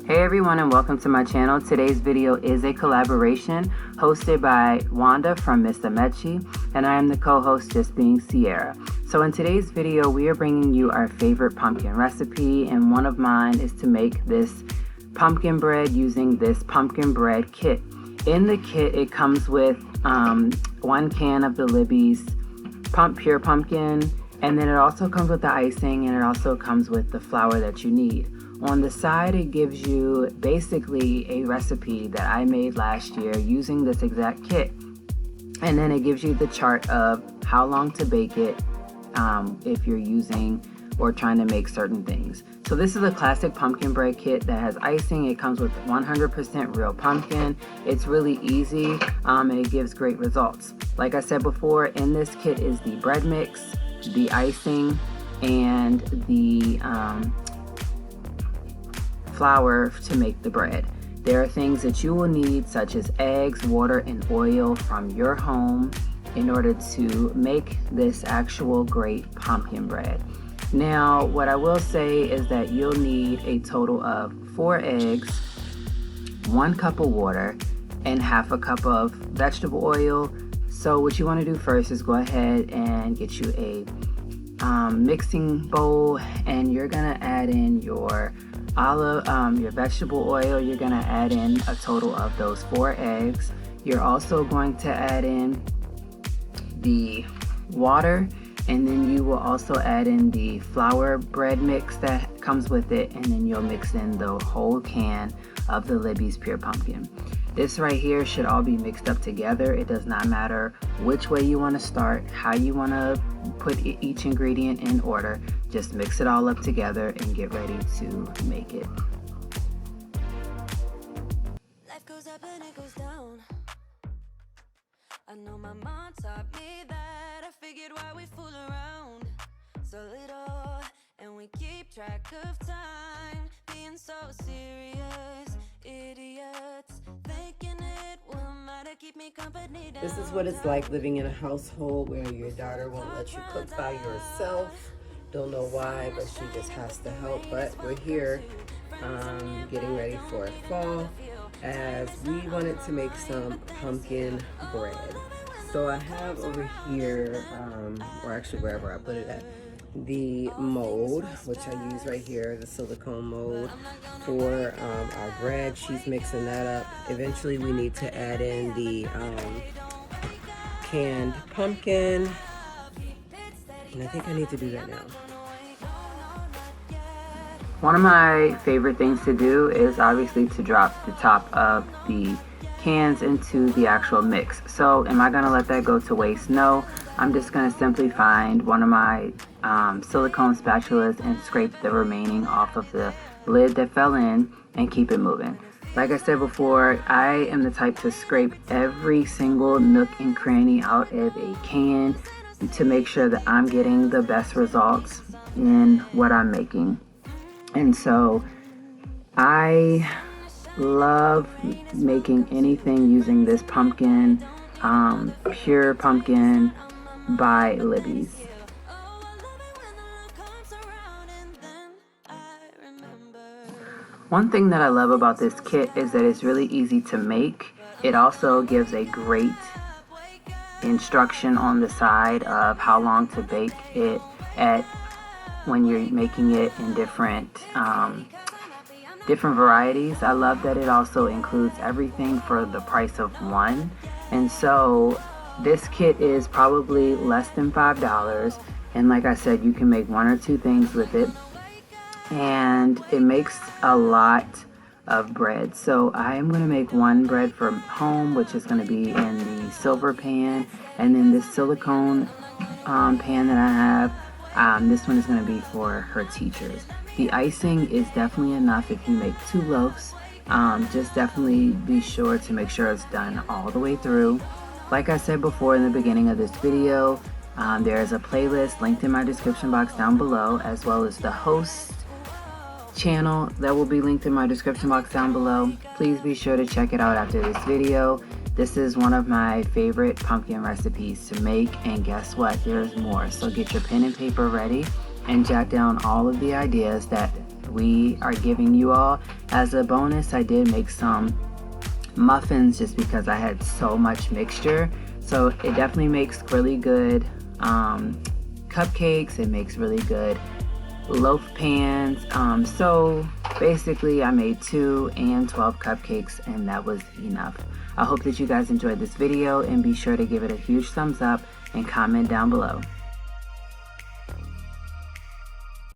Hey everyone, and welcome to my channel. Today's video is a collaboration hosted by Wanda from Miss Amechi, and I am the co-host JustBeingC'Aira. So in today's video, we are bringing you our favorite pumpkin recipe, and one of mine is to make this pumpkin bread using this pumpkin bread kit. In the kit, it comes with 1 can of the Libby's pure pumpkin, and then it also comes with the icing, and it also comes with the flour that you need. On the side, it gives you basically a recipe that I made last year using this exact kit. And then it gives you the chart of how long to bake it if you're using or trying to make certain things. So this is a classic pumpkin bread kit that has icing. It comes with 100% real pumpkin. It's really easy and it gives great results. Like I said before, in this kit is the bread mix, the icing, and the flour to make the bread. There are things that you will need, such as eggs, water, and oil from your home in order to make this actual great pumpkin bread. Now, what I will say is that you'll need a total of 4 eggs, 1 cup of water, and half a cup of vegetable oil. So what you want to do first is go ahead and get you a mixing bowl, and you're gonna add in your vegetable oil. You're gonna add in a total of those 4 eggs. You're also going to add in the water, and then you will also add in the flour bread mix that comes with it, and then you'll mix in the whole can of the Libby's pure pumpkin. This right here should all be mixed up together. It does not matter which way you want to start, how you want to put each ingredient in order. Just mix it all up together and get ready to make it. Life goes up and it goes down. I know my mom taught me that. I figured why we fool around so little, and we keep track of time, being so serious, idiots, thinking it will matter, keep me company down. This is what it's like living in a household where your daughter won't let you cook by yourself. Don't know why, but she just has to help. But we're here getting ready for fall, as we wanted to make some pumpkin bread. So I have over here, or actually wherever I put it at, the mold, which I use right here, the silicone mold for our bread. She's mixing that up. Eventually we need to add in the canned pumpkin, and I think I need to do that now. One of my favorite things to do is obviously to drop the top of the cans into the actual mix. So am I going to let that go to waste? No. I'm just going to simply find one of my silicone spatulas and scrape the remaining off of the lid that fell in and keep it moving. Like I said before, I am the type to scrape every single nook and cranny out of a can to make sure that I'm getting the best results in what I'm making. And so I love making anything using this pumpkin, pure pumpkin by Libby's. One thing that I love about this kit is that it's really easy to make. It also gives a great instruction on the side of how long to bake it at when you're making it in different varieties. I love that it also includes everything for the price of one. And so this kit is probably less than $5. And like I said, you can make 1 or 2 things with it. And it makes a lot of bread. So I am going to make 1 bread for home, which is going to be in the silver pan. And then this silicone pan that I have, this one is going to be for her teachers. The icing is definitely enough if you make 2 loaves. Just definitely be sure to make sure it's done all the way through. Like I said before in the beginning of this video, there is a playlist linked in my description box down below, as well as the host channel that will be linked in my description box down below. Please be sure to check it out after this video. This is one of my favorite pumpkin recipes to make, and guess what? There's more. So get your pen and paper ready and jot down all of the ideas that we are giving you all. As a bonus, I did make some muffins just because I had so much mixture. So it definitely makes really good cupcakes. It makes really good loaf pans. So basically I made 2 and 12 cupcakes, and that was enough. I hope that you guys enjoyed this video, and be sure to give it a huge thumbs up and comment down below.